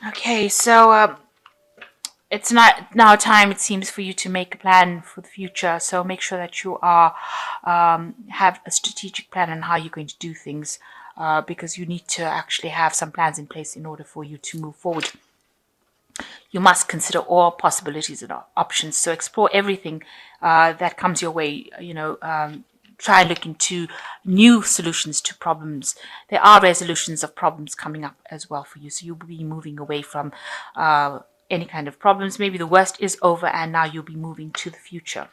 Okay, so it's not now time, it seems, for you to make a plan for the future. So make sure that you are have a strategic plan on how you're going to do things, because you need to actually have some plans in place in order for you to move forward. You must consider all possibilities and options. So explore everything that comes your way. Try and look into new solutions to problems. There are resolutions of problems coming up as well for you. So you'll be moving away from any kind of problems. Maybe the worst is over and now you'll be moving to the future.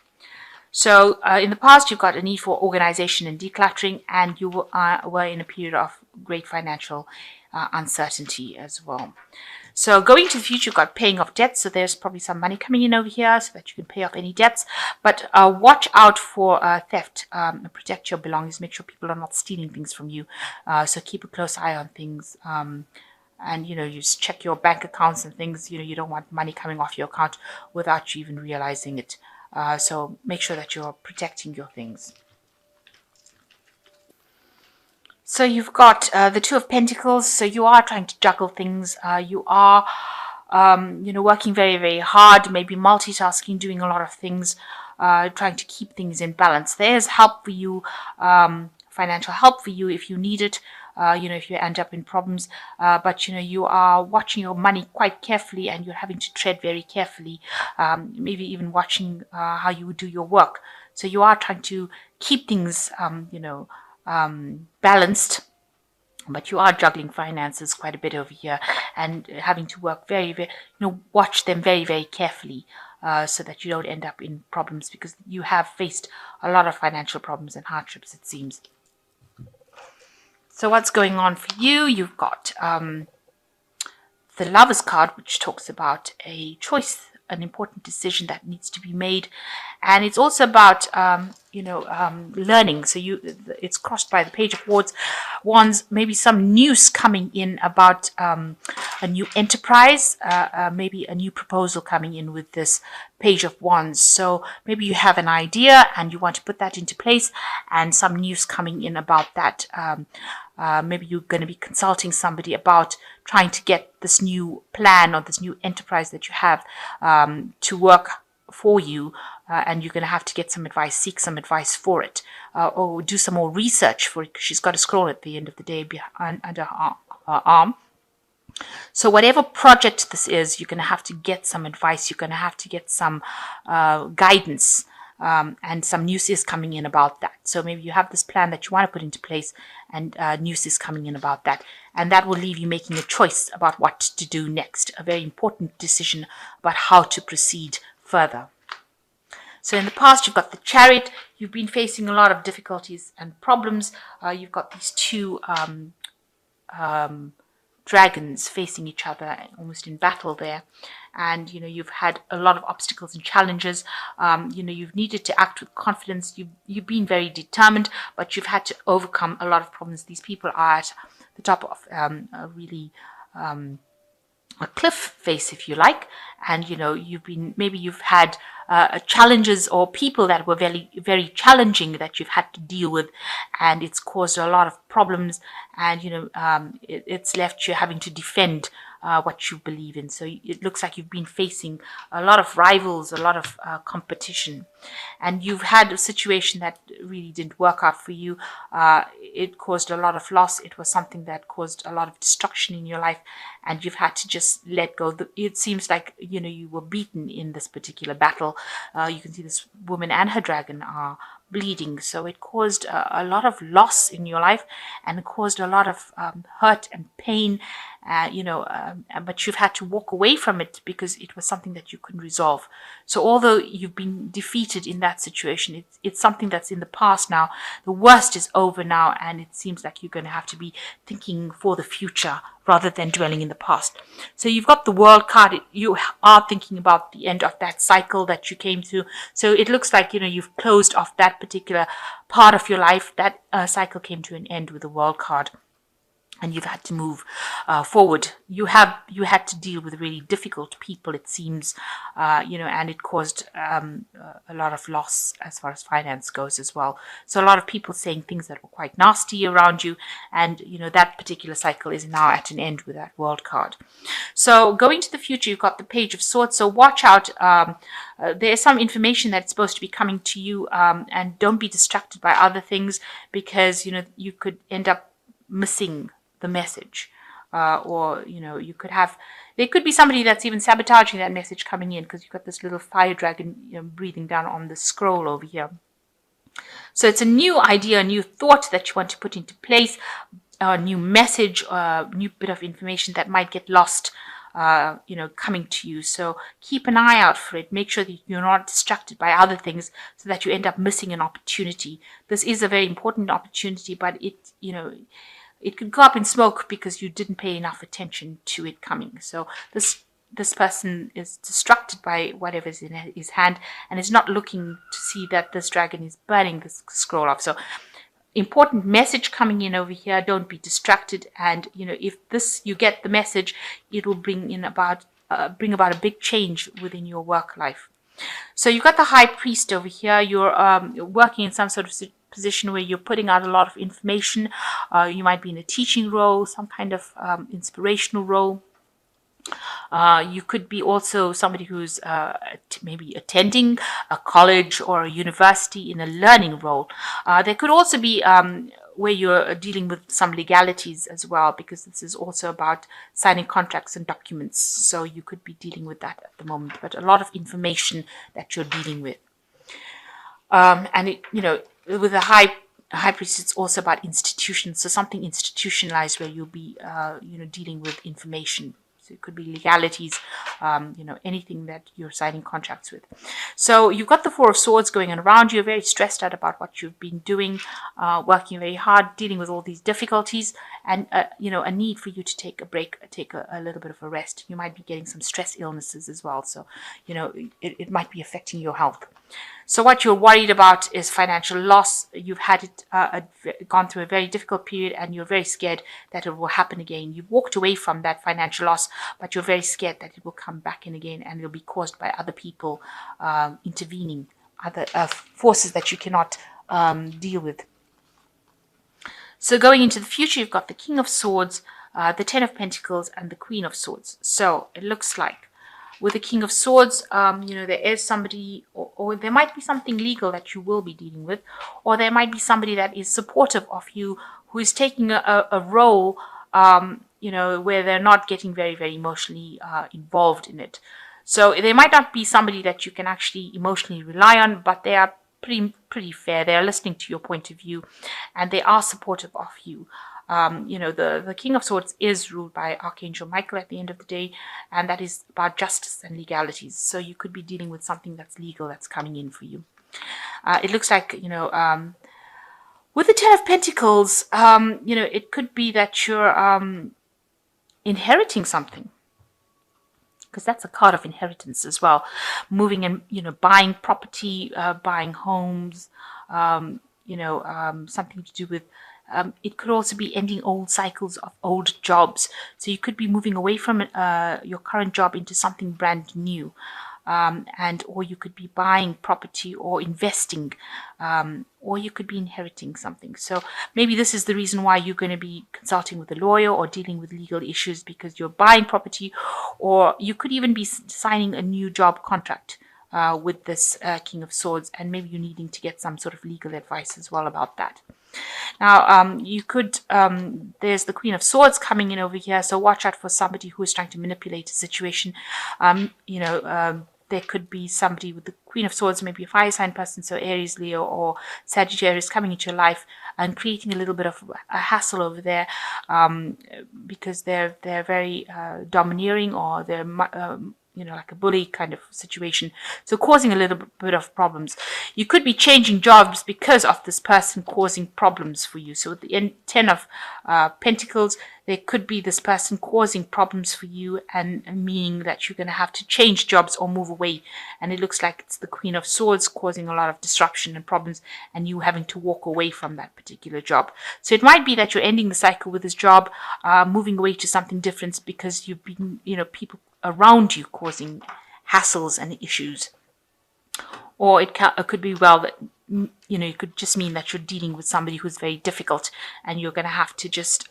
So in the past, you've got a need for organization and decluttering, and you were in a period of great financial uncertainty as well. So going to the future, you've got paying off debts. So there's probably some money coming in over here so that you can pay off any debts. But watch out for theft. Protect your belongings. Make sure people are not stealing things from you. So keep a close eye on things. And you just check your bank accounts and things. You don't want money coming off your account without you even realizing it. So make sure that you're protecting your things. So you've got the Two of Pentacles. So you are trying to juggle things. You are, working very, very hard, maybe multitasking, doing a lot of things, trying to keep things in balance. There's help for you, financial help for you if you need it. If you end up in problems, but you are watching your money quite carefully, and you're having to tread very carefully. Maybe even watching how you do your work. So you are trying to keep things, balanced, but you are juggling finances quite a bit over here and having to work very, very, watch them very, very carefully, so that you don't end up in problems, because you have faced a lot of financial problems and hardships, it seems. So what's going on for you? You've got the Lover's card, which talks about a choice, an important decision that needs to be made, and it's also about learning. So it's crossed by the Page of Wands. Maybe some news coming in about a new enterprise, maybe a new proposal coming in with this Page of Wands. So maybe you have an idea and you want to put that into place, and some news coming in about that. Maybe you're going to be consulting somebody about trying to get this new plan or this new enterprise that you have to work for you, and you're going to have to get some advice, seek some advice for it, or do some more research for it, because she's got a scroll at the end of the day behind under her arm. So whatever project this is, you're going to have to get some advice. You're going to have to get some guidance, and some news is coming in about that. So maybe you have this plan that you want to put into place, and news is coming in about that. And that will leave you making a choice about what to do next, a very important decision about how to proceed further. So in the past, you've got the Chariot. You've been facing a lot of difficulties and problems. You've got these two dragons facing each other, almost in battle there. And you've had a lot of obstacles and challenges. You've needed to act with confidence. You've been very determined, but you've had to overcome a lot of problems. These people are at the top of a really a cliff face, if you like, and you've had challenges or people that were very, very challenging that you've had to deal with, and it's caused a lot of problems, and it's left you having to defend what you believe in. So it looks like you've been facing a lot of rivals, a lot of competition, and you've had a situation that really didn't work out for you. It caused a lot of loss. It was something that caused a lot of destruction in your life, and you've had to just let go. It seems like you were beaten in this particular battle. You can see this woman and her dragon are bleeding. So it caused a lot of loss in your life, and it caused a lot of hurt and pain, but you've had to walk away from it because it was something that you couldn't resolve. So although you've been defeated in that situation, it's something that's in the past now. The worst is over now, and it seems like you're going to have to be thinking for the future rather than dwelling in the past. So you've got the World card. You are thinking about the end of that cycle that you came through. So it looks like, you've closed off that particular part of your life. That cycle came to an end with the World card. and you've had to move forward. You had to deal with really difficult people, it seems, and it caused a lot of loss as far as finance goes as well. So a lot of people saying things that were quite nasty around you, and that particular cycle is now at an end with that World card. So going to the future, you've got the Page of Swords. So watch out. There's some information that's supposed to be coming to you, and don't be distracted by other things, because you could end up missing the message, or there could be somebody that's even sabotaging that message coming in, because you've got this little fire dragon breathing down on the scroll over here. So it's a new idea, a new thought that you want to put into place, a new message, a new bit of information that might get lost, coming to you. So keep an eye out for it. Make sure that you're not distracted by other things, so that you end up missing an opportunity. This is a very important opportunity, but it could go up in smoke because you didn't pay enough attention to it coming. So this person is distracted by whatever's in his hand, and is not looking to see that this dragon is burning this scroll off. So important message coming in over here. Don't be distracted, and if you get the message, it will bring about a big change within your work life. So you've got the High Priest over here. You're working in some sort of position where you're putting out a lot of information. You might be in a teaching role, some kind of inspirational role. You could be also somebody who's maybe attending a college or a university in a learning role. There could also be where you're dealing with some legalities as well, because this is also about signing contracts and documents. So you could be dealing with that at the moment, but a lot of information that you're dealing with. With the High Priest, it's also about institutions. So something institutionalized where you'll be, dealing with information. So it could be legalities, anything that you're signing contracts with. So you've got the Four of Swords going on around you. You're very stressed out about what you've been doing, working very hard, dealing with all these difficulties, and, a need for you to take a break, take a little bit of a rest. You might be getting some stress illnesses as well. So, it might be affecting your health. So what you're worried about is financial loss. You've had it gone through a very difficult period, and you're very scared that it will happen again. You've walked away from that financial loss, but you're very scared that it will come back in again, and it'll be caused by other people intervening, other forces that you cannot deal with. So going into the future, you've got the King of Swords, the Ten of Pentacles, and the Queen of Swords. So it looks like with the King of Swords, there is somebody, or there might be something legal that you will be dealing with, or there might be somebody that is supportive of you, who is taking a role, where they're not getting very, very emotionally involved in it. So they might not be somebody that you can actually emotionally rely on, but they are pretty fair. They are listening to your point of view, and they are supportive of you. The King of Swords is ruled by Archangel Michael at the end of the day, and that is about justice and legalities. So you could be dealing with something that's legal that's coming in for you. It looks like, with the Ten of Pentacles, it could be that you're inheriting something, because that's a card of inheritance as well. Moving and, buying property, buying homes, something to do with, it could also be ending old cycles of old jobs. So you could be moving away from your current job into something brand new. Or you could be buying property or investing, or you could be inheriting something. So maybe this is the reason why you're going to be consulting with a lawyer or dealing with legal issues, because you're buying property, or you could even be signing a new job contract with this King of Swords, and maybe you're needing to get some sort of legal advice as well about that. Now, you could, there's the Queen of Swords coming in over here, so watch out for somebody who is trying to manipulate a situation. There could be somebody with the Queen of Swords, maybe a fire sign person, so Aries, Leo, or Sagittarius, coming into your life and creating a little bit of a hassle over there, because they're very domineering, or they're like a bully kind of situation. So causing a little bit of problems. You could be changing jobs because of this person causing problems for you. So with the 10 of Pentacles, there could be this person causing problems for you, and meaning that you're going to have to change jobs or move away. And it looks like it's the Queen of Swords causing a lot of disruption and problems, and you having to walk away from that particular job. So it might be that you're ending the cycle with this job, moving away to something different because you've been, people around you causing hassles and issues. Or it could be that it could just mean that you're dealing with somebody who's very difficult, and you're going to have to just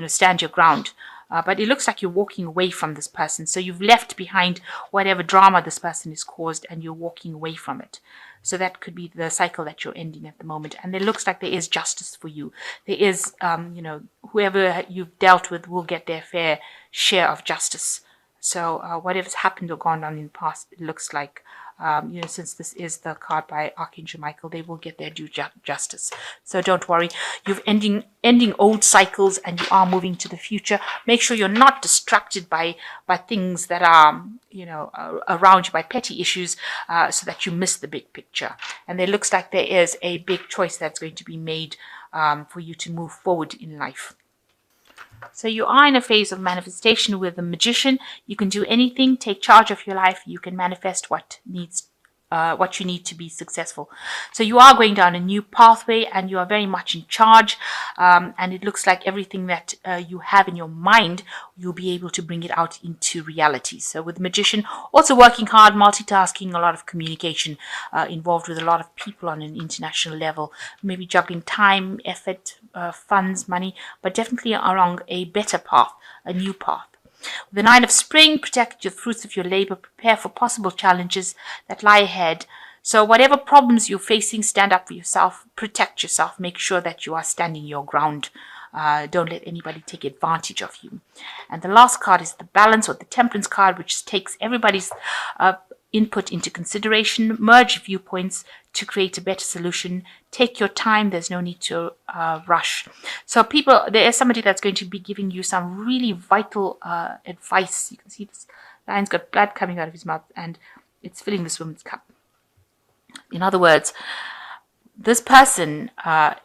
stand your ground. But it looks like you're walking away from this person, so you've left behind whatever drama this person has caused, and you're walking away from it. So that could be the cycle that you're ending at the moment. And it looks like there is justice for you. There is, whoever you've dealt with will get their fair share of justice. So whatever's happened or gone on in the past, it looks like, since this is the card by Archangel Michael, they will get their due justice. So don't worry. You're ending old cycles, and you are moving to the future. Make sure you're not distracted by things that are, around you, by petty issues, so that you miss the big picture. And there looks like there is a big choice that's going to be made for you to move forward in life. So you are in a phase of manifestation with the Magician. You can do anything, take charge of your life. You can manifest what you need to be successful. So you are going down a new pathway, and you are very much in charge. And it looks like everything that you have in your mind, you'll be able to bring it out into reality. So with the Magician, also working hard, multitasking, a lot of communication, involved with a lot of people on an international level, maybe juggling time, effort, funds, money, but definitely along a better path, a new path. With the 9 of Spring, protect your fruits of your labor, prepare for possible challenges that lie ahead. So whatever problems you're facing, stand up for yourself, protect yourself, make sure that you are standing your ground. Don't let anybody take advantage of you. And the last card is the Balance, or the Temperance card, which takes everybody's input into consideration, merge viewpoints to create a better solution. Take your time. There's no need to rush. So there is somebody that's going to be giving you some really vital advice. You can see this lion's got blood coming out of his mouth, and it's filling this woman's cup. In other words, this person,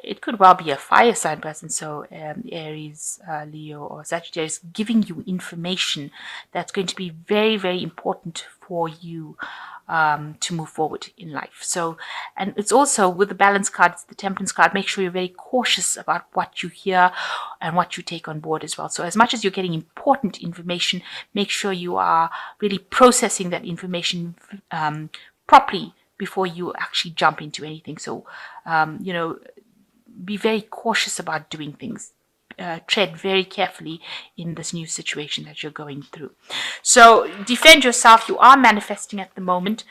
it could well be a fire sign person, so Aries, Leo, or Sagittarius, giving you information that's going to be very, very important for you to move forward in life. So, and it's also with the Balance card, it's the Temperance card. Make sure you're very cautious about what you hear and what you take on board as well. So as much as you're getting important information, make sure you are really processing that information properly before you actually jump into anything. So, be very cautious about doing things. Tread very carefully in this new situation that you're going through. So defend yourself. You are manifesting at the moment.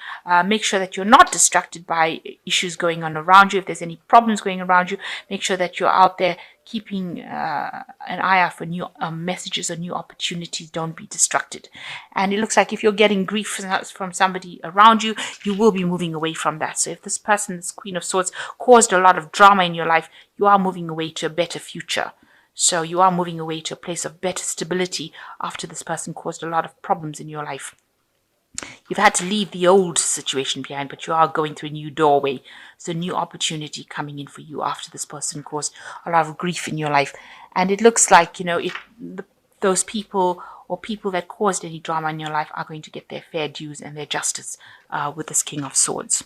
Make sure that you're not distracted by issues going on around you. If there's any problems going around you, make sure that you're out there keeping an eye out for new messages or new opportunities. Don't be distracted. And it looks like if you're getting grief from somebody around you, you will be moving away from that. So if this person, this Queen of Swords, caused a lot of drama in your life, you are moving away to a better future. So you are moving away to a place of better stability after this person caused a lot of problems in your life. You've had to leave the old situation behind, but you are going through a new doorway. So new opportunity coming in for you after this person caused a lot of grief in your life. And it looks like, those people or people that caused any drama in your life are going to get their fair dues and their justice with this King of Swords.